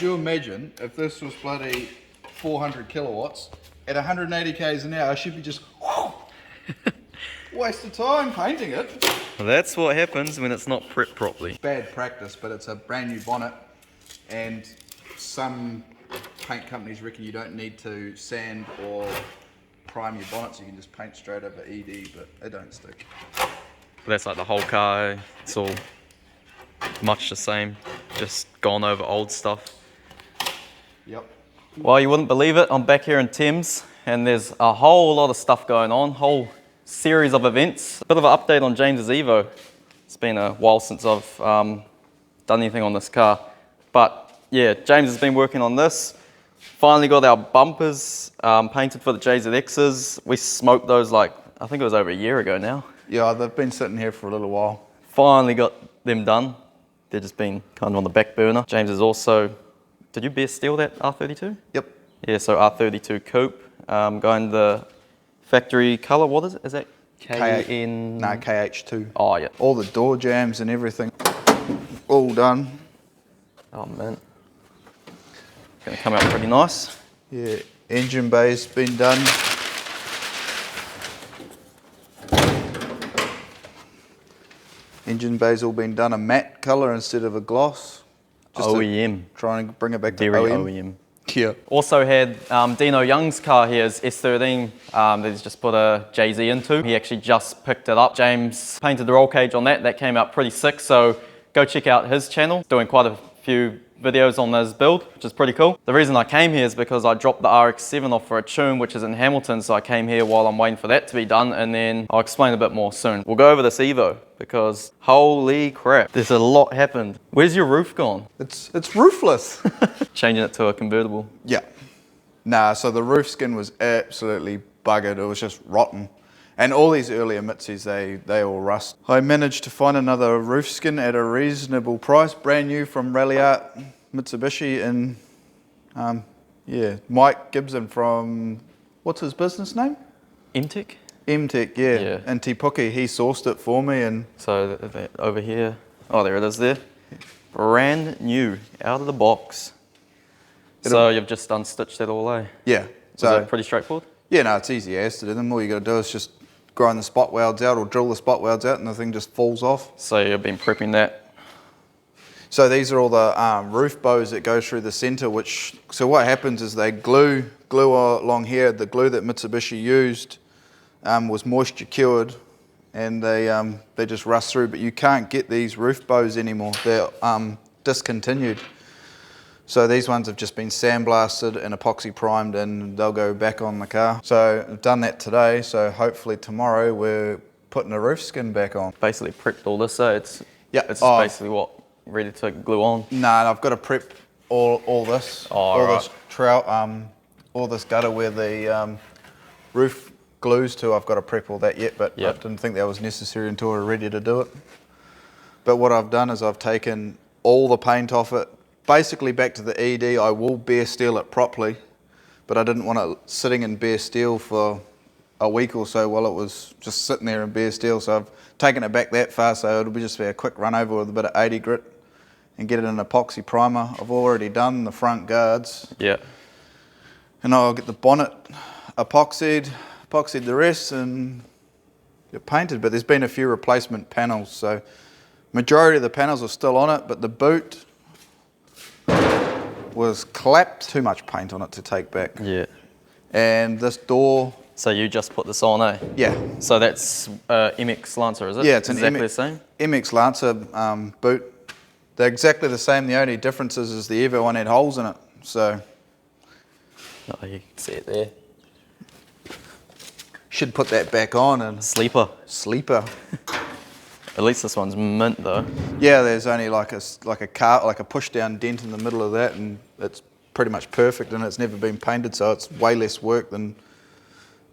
you imagine if this was bloody 400 kilowatts at 180 k's an hour? I should be just waste of time painting it. Well, that's what happens when it's not prepped properly. Bad practice, but it's a brand new bonnet, and some paint companies reckon you don't need to sand or prime your bonnets. You can just paint straight over ED, but it don't stick. But that's like the whole car. It's all much the same, just gone over old stuff. Yep. Well, you wouldn't believe it. I'm back here in Thames, and there's a whole lot of stuff going on. Whole series of events. A bit of an update on James's Evo. It's been a while since I've done anything on this car, but yeah, James has been working on this. Finally got our bumpers painted for the JZXs. We smoked those like, I think it was over a year ago now. Yeah, they've been sitting here for a little while. Finally got them done. They've just been kind of on the back burner. James is also, did you bare steel that R32? Yep. Yeah, so R32 coupe, going the factory colour. What is it? Is that KN? No, KH2. Oh yeah. All the door jams and everything, all done. Oh man. Gonna come out pretty nice. Yeah, engine bay's been done. Engine bay's all been done a matte colour instead of a gloss. Just OEM. Trying to bring it back Very to OEM. OEM. Yeah. Also had Dino Young's car here, his S13, that he's just put a JZ into. He actually just picked it up. James painted the roll cage on that. That came out pretty sick, so go check out his channel. Doing quite a few videos on his build, which is pretty cool. The reason I came here is because I dropped the RX-7 off for a tune, which is in Hamilton, so I came here while I'm waiting for that to be done, and then I'll explain a bit more soon. We'll go over this Evo, because holy crap, there's a lot happened. Where's your roof gone? It's roofless. Changing it to a convertible. Yeah. Nah, so the roof skin was absolutely buggered. It was just rotten. And all these earlier Mitsu's, they all rust. I managed to find another roof skin at a reasonable price, brand new from Rally Art Mitsubishi in, yeah, Mike Gibson from, what's his business name? MTech? MTech, yeah. In Te Puke, he sourced it for me. And so over here, oh there it is there. Brand new, out of the box. So you've just unstitched it all, eh? Yeah. So is that pretty straightforward? Yeah, no, it's easy as to do them. All you got to do is just grind the spot welds out or drill the spot welds out and the thing just falls off. So you've been prepping that? So these are all the roof bows that go through the center, which, so what happens is they glue along here. The glue that Mitsubishi used was moisture cured, and they just rust through, but you can't get these roof bows anymore. They're discontinued. So these ones have just been sandblasted and epoxy primed, and they'll go back on the car. So I've done that today, so hopefully tomorrow we're putting a roof skin back on. Basically prepped all this, so it's it's basically what, ready to glue on? Nah, I've got to prep all this, this trout, all this gutter where the roof glues to. I've got to prep all that yet, but I didn't think that was necessary until we were ready to do it. But what I've done is I've taken all the paint off it, basically back to the ED. I will bare steel it properly, but I didn't want it sitting in bare steel for a week or so while it was just sitting there in bare steel. So I've taken it back that far, so it'll just be a quick run over with a bit of 80 grit and get it in an epoxy primer. I've already done the front guards. Yeah. And I'll get the bonnet epoxied the rest and get painted. But there's been a few replacement panels, so majority of the panels are still on it, but the boot was clapped. Too much paint on it to take back. Yeah. And this door. So you just put this on, eh? Yeah. So that's MX Lancer, is it? Yeah, it's exactly an the same. MX Lancer boot. They're exactly the same. The only difference is the Evo one had holes in it. So. Oh, you can see it there. Should put that back on and. Sleeper. At least this one's mint though. Yeah, there's only like a push down dent in the middle of that, and it's pretty much perfect, and it's never been painted, so it's way less work than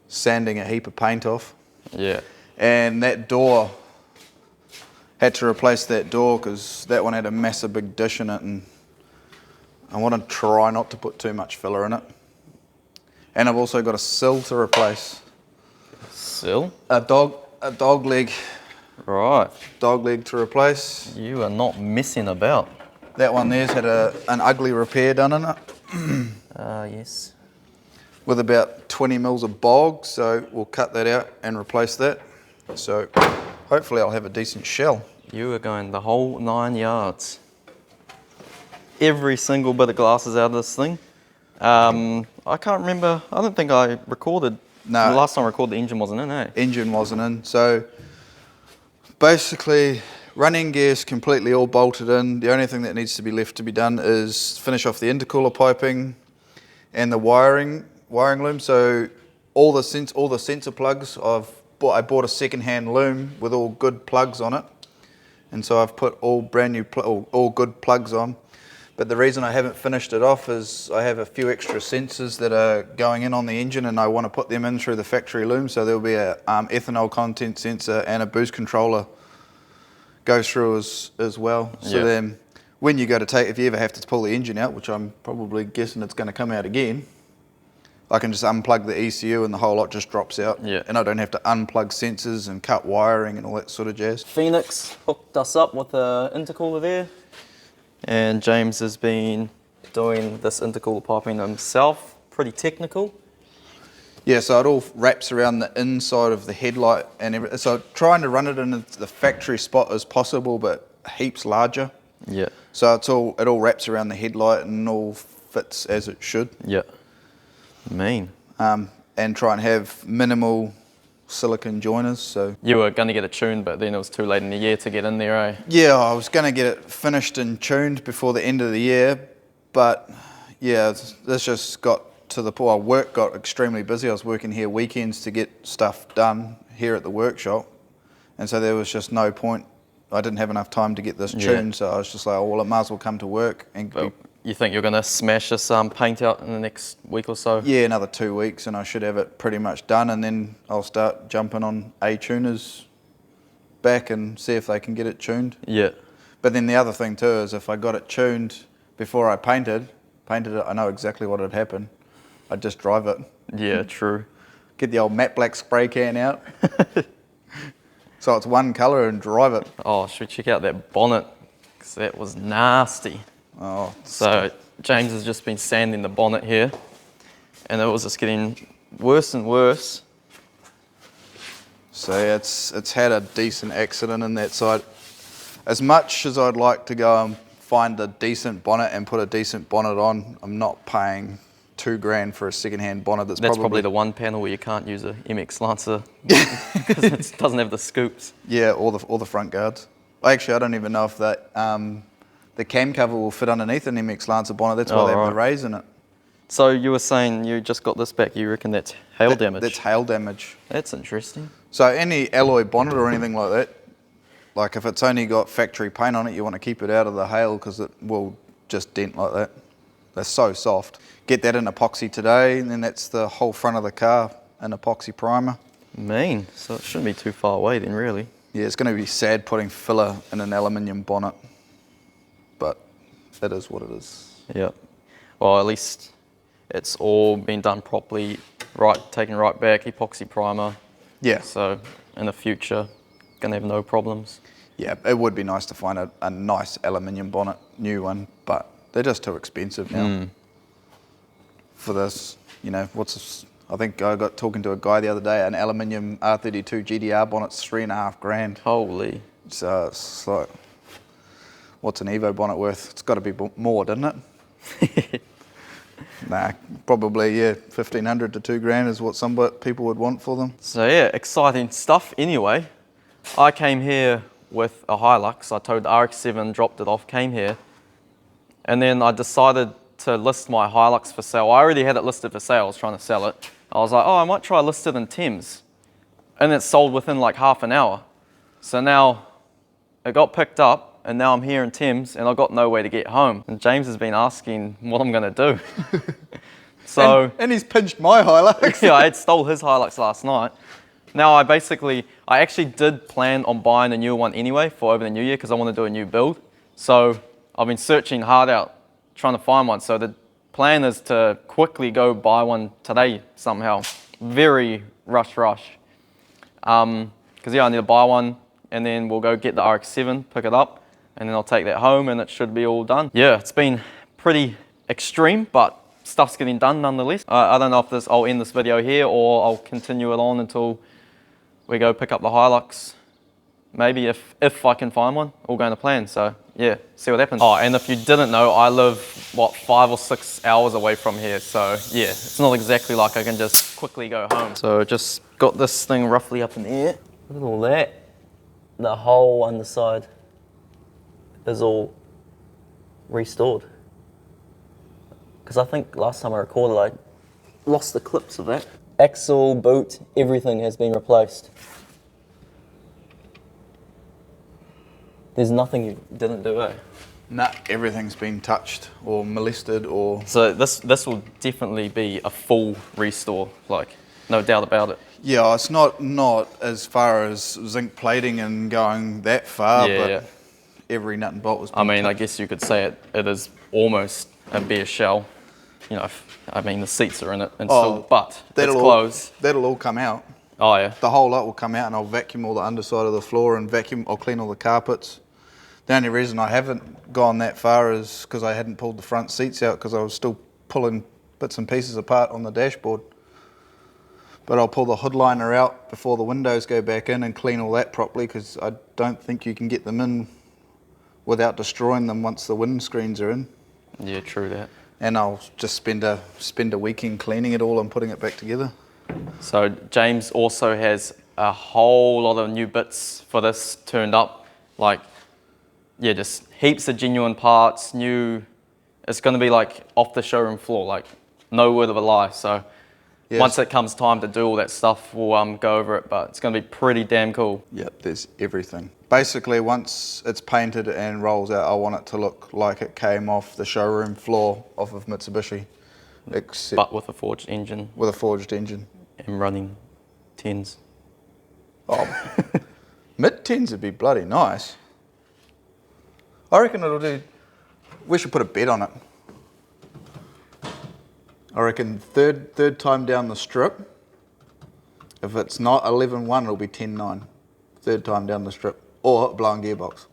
sanding a heap of paint off. Yeah. And that door, had to replace that door because that one had a massive big dish in it, and I want to try not to put too much filler in it. And I've also got a sill to replace. Sill? A dog leg. Right. Dog leg to replace. You are not messing about. That one there's had an ugly repair done in it. Yes. With about 20 mils of bog, so we'll cut that out and replace that. So hopefully I'll have a decent shell. You are going the whole 9 yards. Every single bit of glass is out of this thing. I can't remember, I don't think I recorded. No. The last time I recorded, the engine wasn't in, eh? Engine wasn't in, so basically running gear's completely all bolted in. The only thing that needs to be left to be done is finish off the intercooler piping and the wiring loom. So all the sensor plugs, I bought a second-hand loom with all good plugs on it, and so I've put all brand new all good plugs on. But the reason I haven't finished it off is I have a few extra sensors that are going in on the engine, and I want to put them in through the factory loom. So there'll be a ethanol content sensor and a boost controller goes through as well. So then when you go to if you ever have to pull the engine out, which I'm probably guessing it's going to come out again, I can just unplug the ECU and the whole lot just drops out. Yeah. And I don't have to unplug sensors and cut wiring and all that sort of jazz. Phoenix hooked us up with the intercooler there. And James has been doing this intercooler piping himself. Pretty technical. Yeah, so it all wraps around the inside of the headlight and everything. So trying to run it in the factory spot as possible, but heaps larger. Yeah. So it all wraps around the headlight and all fits as it should. Yeah. Mean. And try and have minimal silicon joiners. So You were going to get it tuned, but then it was too late in the year to get in there, eh? yeah, I was going to get it finished and tuned before the end of the year, but yeah, this just got to the point. Work got extremely busy. I was working here weekends to get stuff done here at the workshop, and so there was just no point. I didn't have enough time to get this tuned, so I was just like, oh, well, it might as well come to work. And you think you're going to smash this paint out in the next week or so? yeah, another 2 weeks, and I should have it pretty much done, and then I'll start jumping on A-tuners back and see if they can get it tuned. Yeah. But then the other thing too is if I got it tuned before I painted it, I know exactly what would happen. I'd just drive it. Yeah, true. Get the old matte black spray can out. So it's one colour and drive it. Oh, should we check out that bonnet? Because that was nasty. Oh, So James has just been sanding the bonnet here, and it was just getting worse and worse. so it's had a decent accident in that side. As much as I'd like to go and find a decent bonnet and put a decent bonnet on, I'm not paying $2,000 for a second-hand bonnet. That's probably the one panel where you can't use a MX Lancer because it doesn't have the scoops. Yeah, all the front guards. Actually, I don't even know if that the cam cover will fit underneath an MX Lancer bonnet. That's why they have the rays in it. So you were saying you just got this back. You reckon that's hail damage? That's hail damage. That's interesting. So any alloy bonnet or anything like that, like if it's only got factory paint on it, you want to keep it out of the hail because it will just dent like that. They're so soft. Get that in epoxy today, and then that's the whole front of the car in epoxy primer. Mean. So it shouldn't be too far away then, really. Yeah, it's going to be sad putting filler in an aluminium bonnet, but it is what it is. Yeah. Well, at least it's all been done properly, right, taken right back, epoxy primer. Yeah. So in the future, gonna have no problems. Yeah, it would be nice to find a nice aluminium bonnet, new one, but they're just too expensive now. For this, you know, I think I got talking to a guy the other day, an aluminium R32 GDR bonnet's $3,500. Holy. So it's like, what's an Evo bonnet worth? It's got to be more, doesn't it? Nah, probably, yeah, $1,500 to $2,000 is what some people would want for them. So yeah, exciting stuff anyway. I came here with a Hilux. I towed the RX-7, dropped it off, came here, and then I decided to list my Hilux for sale. I already had it listed for sale. I was trying to sell it. I was like, oh, I might try list it in Thames. And it sold within like half an hour. So now it got picked up, and now I'm here in Thames, and I've got no way to get home. And James has been asking what I'm going to do. So and he's pinched my Hilux. yeah, I had stole his Hilux last night. Now I actually did plan on buying a new one anyway for over the new year because I want to do a new build. So I've been searching hard out, trying to find one. So the plan is to quickly go buy one today somehow. Very rush. Because yeah, I need to buy one, and then we'll go get the RX-7, pick it up. and then I'll take that home and it should be all done. Yeah, it's been pretty extreme, but stuff's getting done nonetheless. I don't know if I'll end this video here or I'll continue it on until we go pick up the Hilux. Maybe if I can find one, all going to plan. So yeah, see what happens. Oh, and if you didn't know, I live, what, 5 or 6 hours away from here. So yeah, it's not exactly like I can just quickly go home. So just got this thing roughly up in the air. Look at all that. The whole underside is all restored. Because I think last time I recorded, I lost the clips of that. Axle, boot, everything has been replaced. There's nothing you didn't do, eh? Nah, everything's been touched or molested or... So this will definitely be a full restore, like, no doubt about it. Yeah, it's not as far as zinc plating and going that far, but every nut and bolt was been touched. I guess you could say it is almost a bare shell. You know, I mean, the seats are in it and still, but it's closed. That'll all come out. Oh yeah. The whole lot will come out and I'll vacuum all the underside of the floor and I'll clean all the carpets. The only reason I haven't gone that far is because I hadn't pulled the front seats out because I was still pulling bits and pieces apart on the dashboard. But I'll pull the hood liner out before the windows go back in and clean all that properly because I don't think you can get them in without destroying them once the windscreens are in. Yeah, true that. And I'll just spend a weekend cleaning it all and putting it back together. So James also has a whole lot of new bits for this turned up, like, yeah, just heaps of genuine parts, new. It's going to be like off the showroom floor, like no word of a lie. So yes. Once it comes time to do all that stuff, we'll go over it, but it's going to be pretty damn cool. Yep, there's everything. Basically, once it's painted and rolls out, I want it to look like it came off the showroom floor off of Mitsubishi. But with a forged engine. With a forged engine. And running 10s. Oh, mid-10s would be bloody nice. I reckon it'll do, we should put a bet on it. I reckon third time down the strip, if it's not 11.1, it'll be 10.9. Third time down the strip, or blowing gearbox.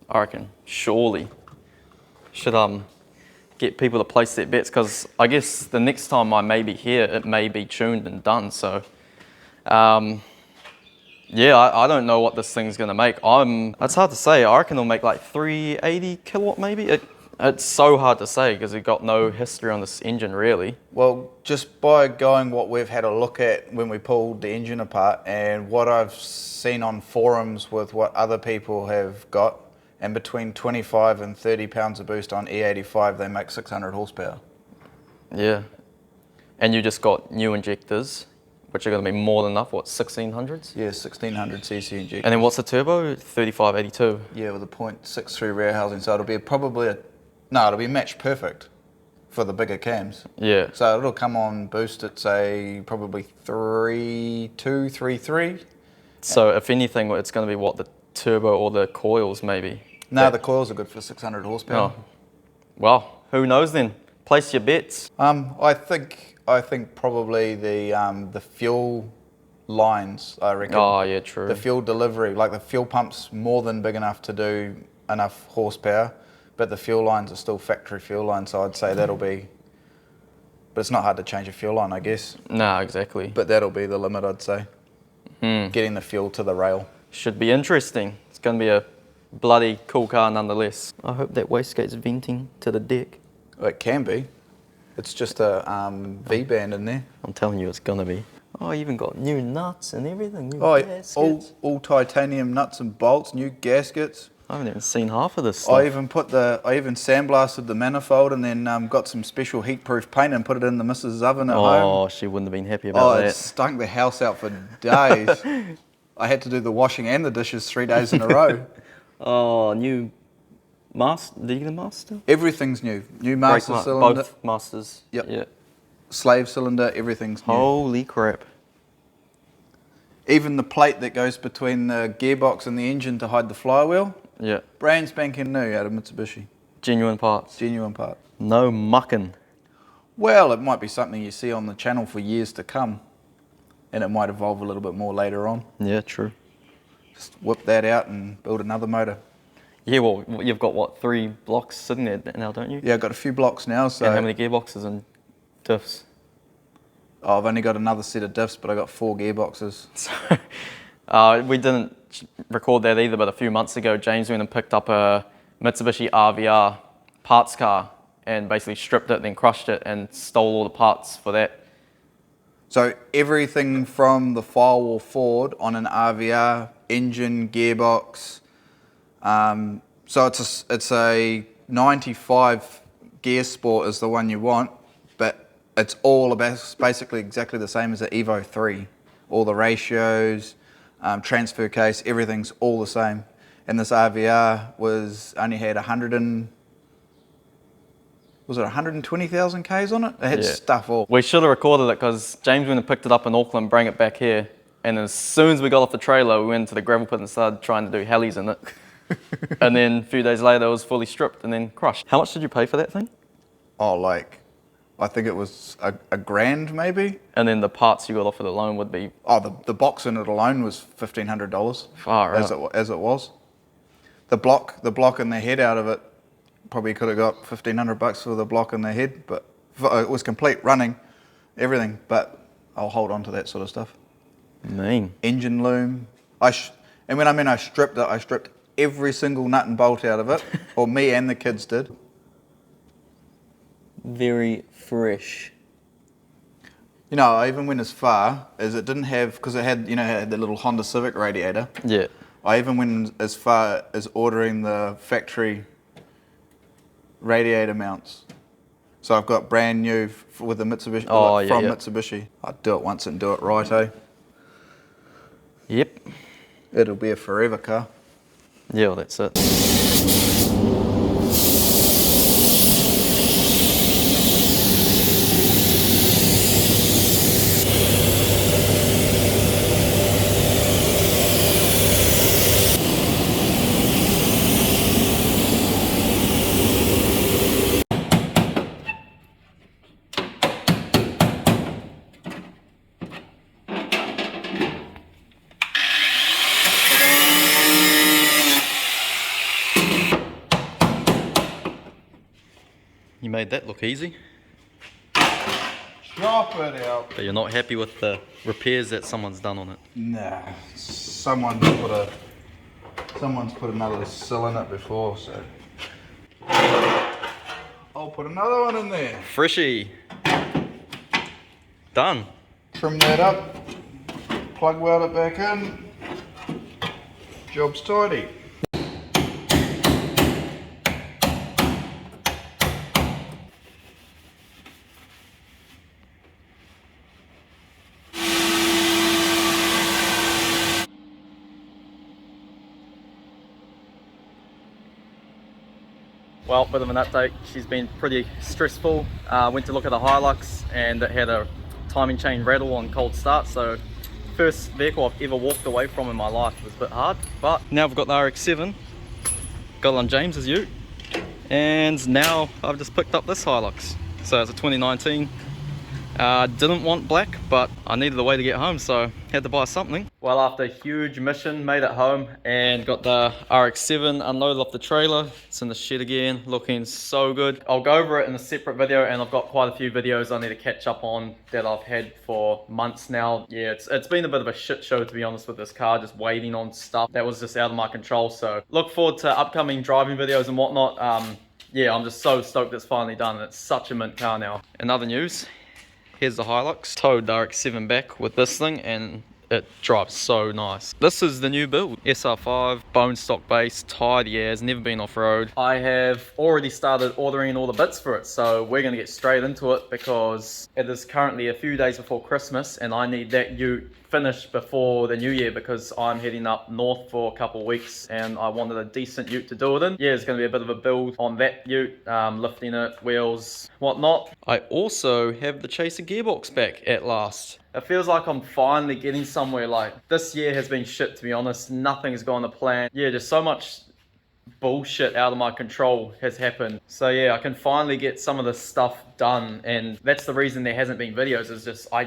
I reckon, surely. Should get people to place their bets, because I guess the next time I may be here, it may be tuned and done. So, yeah, I don't know what this thing's gonna make. It's hard to say. I reckon it'll make like 380 kilowatt maybe. It's so hard to say because we've got no history on this engine really. Well, just by going what we've had a look at when we pulled the engine apart and what I've seen on forums with what other people have got, and between 25 and 30 pounds of boost on E85, they make 600 horsepower. Yeah. And you just got new injectors, which are going to be more than enough, what, 1600s? Yeah, 1600 cc injectors. And then what's the turbo? 3582? Yeah, with a 0.63 rear housing, so it'll be it'll be match perfect for the bigger cams. Yeah. So it'll come on boost at, say, probably 3.2, 3.3. So if anything, it's going to be what, the turbo or the coils maybe? No, the coils are good for 600 horsepower. Oh. Well, who knows then? Place your bets. I think probably the fuel lines, I reckon. Oh yeah, true. The fuel delivery, like the fuel pump's more than big enough to do enough horsepower, but the fuel lines are still factory fuel lines, so I'd say that'll be, but it's not hard to change a fuel line, I guess. No, exactly. But that'll be the limit, I'd say. Getting the fuel to the rail. Should be interesting. It's going to be a bloody cool car nonetheless. I hope that wastegate's venting to the deck. Well, it can be. It's just a V-band in there. I'm telling you, it's going to be. Oh, you even got new nuts and everything. New gaskets. all titanium nuts and bolts, new gaskets. I haven't even seen half of this stuff. I even sandblasted the manifold and then got some special heat-proof paint and put it in the missus' oven at home. Oh, she wouldn't have been happy about that. It stunk the house out for days. I had to do the washing and the dishes 3 days in a row. Oh, new master. Did you get a master? Everything's new. New master cylinder. Both masters. Yep. Yeah. Slave cylinder. Everything's new. Holy crap! Even the plate that goes between the gearbox and the engine to hide the flywheel. Yeah. Brand spanking new out of Mitsubishi. Genuine parts. Genuine parts. No mucking. Well, it might be something you see on the channel for years to come, and it might evolve a little bit more later on. Yeah, true. Just whip that out and build another motor. Yeah, well, you've got what, 3 blocks sitting there now, don't you? Yeah, I've got a few blocks now. So And how many gearboxes and diffs? Oh, I've only got another set of diffs, but I got 4 gearboxes. So, we didn't record that either, but a few months ago, James went and picked up a Mitsubishi RVR parts car and basically stripped it, then crushed it, and stole all the parts for that. So everything from the firewall forward on an RVR, engine, gearbox. So it's a 95 gear sport is the one you want, but it's all about basically exactly the same as the Evo 3. All the ratios, transfer case, everything's all the same. And this RVR only had 120,000 Ks on it? It had stuff all. We should have recorded it because James went and picked it up in Auckland, bring it back here, and as soon as we got off the trailer, we went to the gravel pit and started trying to do helis in it. And then a few days later, it was fully stripped and then crushed. How much did you pay for that thing? Oh, I think it was a grand maybe. And then the parts you got off it alone would be... Oh, the box in it alone was $1,500. Far out. As it was. The block and the head out of it, probably could have got $1,500 for the block and the head, but it was complete, running, everything. But I'll hold on to that sort of stuff. Mean. Engine loom. And when I stripped it, I stripped every single nut and bolt out of it, or me and the kids did. Very fresh. You know, I even went as far as it didn't have, because it had, had the little Honda Civic radiator. Yeah. I even went as far as ordering the factory radiator mounts. So I've got brand new with the Mitsubishi, from Mitsubishi. I'd do it once and do it right, eh? Yep. It'll be a forever car. Yeah, well, that's it. You made that look easy. Chop it out. But you're not happy with the repairs that someone's done on it? Nah, someone's put another sill in it before, so I'll put another one in there. Freshy. Done. Trim that up, plug weld it back in, job's tidy. Well, bit of an update. She's been pretty stressful. Went to look at a Hilux and it had a timing chain rattle on cold start. So first vehicle I've ever walked away from in my life. It was a bit hard, but now I've got the RX-7. Got it on James's ute. And now I've just picked up this Hilux. So it's a 2019. Didn't want black, but I needed a way to get home, so had to buy something. Well, after a huge mission, made it home and got the RX-7 unloaded off the trailer. It's in the shed again, looking so good. I'll go over it in a separate video, and I've got quite a few videos I need to catch up on that I've had for months now. Yeah, it's been a bit of a shit show, to be honest, with this car, just waiting on stuff that was just out of my control. So look forward to upcoming driving videos and whatnot. Yeah, I'm just so stoked it's finally done. It's such a mint car now. In other news, here's the Hilux. Towed the RX-7 back with this thing and it drives so nice. This is the new build. SR5, bone stock base, tidy as, never been off-road. I have already started ordering all the bits for it, so we're gonna get straight into it because it is currently a few days before Christmas and I need that ute finished before the new year because I'm heading up north for a couple of weeks and I wanted a decent ute to do it in. Yeah, it's going to be a bit of a build on that ute, lifting it, wheels, whatnot. I also have the Chaser gearbox back at last. It feels like I'm finally getting somewhere. Like, this year has been shit, to be honest. Nothing has gone to plan. Yeah, just so much bullshit out of my control has happened. So yeah, I can finally get some of this stuff done, and that's the reason there hasn't been videos. Is just I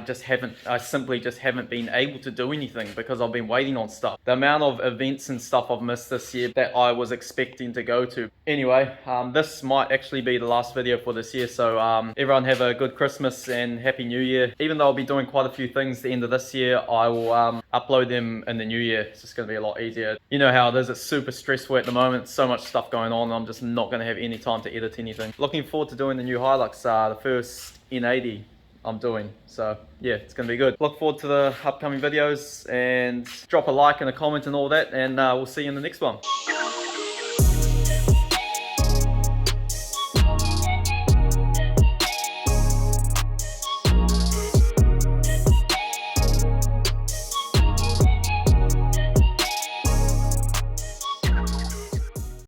simply just haven't been able to do anything because I've been waiting on stuff. The amount of events and stuff I've missed this year that I was expecting to go to. Anyway, this might actually be the last video for this year, so everyone have a good Christmas and Happy New Year. Even though I'll be doing quite a few things at the end of this year, I will upload them in the new year. It's just going to be a lot easier. You know how it is, it's super stressful at the moment, so much stuff going on, I'm just not going to have any time to edit anything. Looking forward to doing the new Hilux, the first N80 I'm doing, so yeah, it's going to be good. Look forward to the upcoming videos, and drop a like and a comment and all that, and we'll see you in the next one.